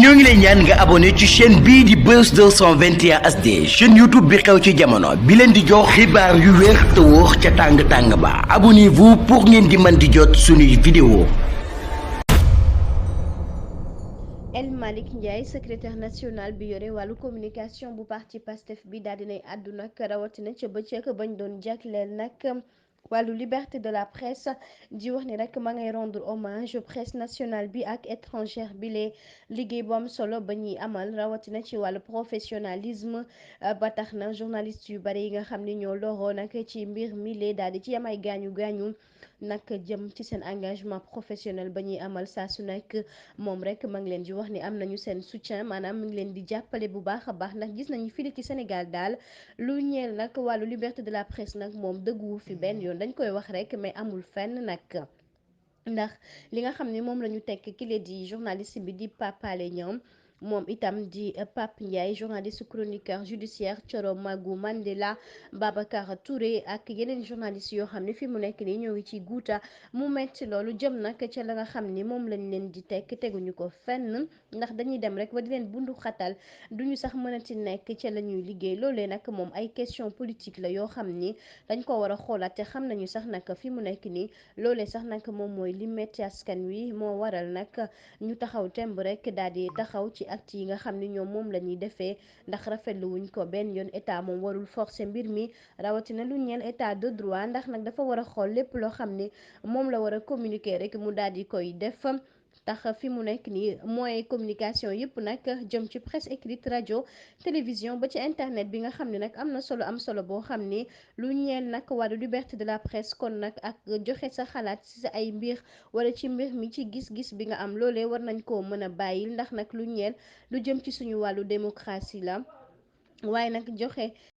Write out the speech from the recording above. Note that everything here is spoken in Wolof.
ñoo ngi lay ñaan nga abonné ci chaîne bii di Buzz 221 HD chaîne YouTube bi xew ci jamono bi leen di jox xibaar yu wér te wóor ca tàng-tàng ba abonnez-vous pour ngeen di mën di jot suñuy vidéo. El Malick Ndiaye secrétaire national bi yore wàllu communication bu parti Pastef bi daal dinay àddu nag rawatina ca bëccëg bañ doon jagleel nag wàllu liberté de la presse di wax ni rek ma ngay rendre hommage presse nationale bi ak étrangère bi lee liggéey bu am solo ba ñuy amal rawatina ci wàllu professionnalisme ba tax na journaliste yu bari yi nga xam ni ñoo loroo nag ci mbir mi lee daal di ci am ay gaañu gaañu nag jëm ci seen engagement professionnel ba ñuy amal saa su nekk moom rek ma ngi leen di wax ni am nañu seen soutien maanaam mi ngi leen di jàppale bu baax a baax ndax gis nañu fii ci Sénégal daal lu ñeel nag wàllu liberté de la presse nag moom dëgguwu fi benn yoon dañ koy wax rek mais amul fenn nag ndax li nga xam ne moom la ñu tekk ki di journaliste bi di Pape Alé Niang moom itam di Pape Ndiaye journaliste chroniqueur judiciaire Thioro Magou Mandela Babacar Touré ak yeneen journaliste yoo xam ne fi mu nekk nii ñoo ngi ci guuta mu metti loolu jëm nag ca la nga xam ni moom lañ leen di tekk teguñu ko fenn ndax dañuy dem rek ba di leen bundu xatal duñu sax mënati nekk ca la ñuy liggéey loolee nag moom ay question politique la yoo xam ni dañ ko war a xoolaat te xam nañu sax nag fi mu nekk nii loolee sax nag moom mooy li metti askan wi moo waral nag ñu taxaw temb rek daal di taxaw ci acte yi nga xam ni ñoom moom la ñuy defee ndax rafetlu wuñ ko benn yoon état moom warul forcer mbir mi rawatina lu ñeel état de droit ndax nag dafa war a xool lépp loo xam ni moom la war a communiquer rek mu daal di koy def tax fi mu nekk nii moyen communication yëpp nag jëm ci presse écrite rajo télévision ba ci internet bi nga xam ne nag am solo boo xam ni lu ñeel nag wàllu liberté de la presse kon nag ak joxe sa xalaat ci sa ay mbir wala ci mbir mi ci gis-gis bi nga am loolee war nañ koo mën a bàyyil ndax nag lu ñeel lu jëm ci suñu wàllu démocratie la waaye nag joxe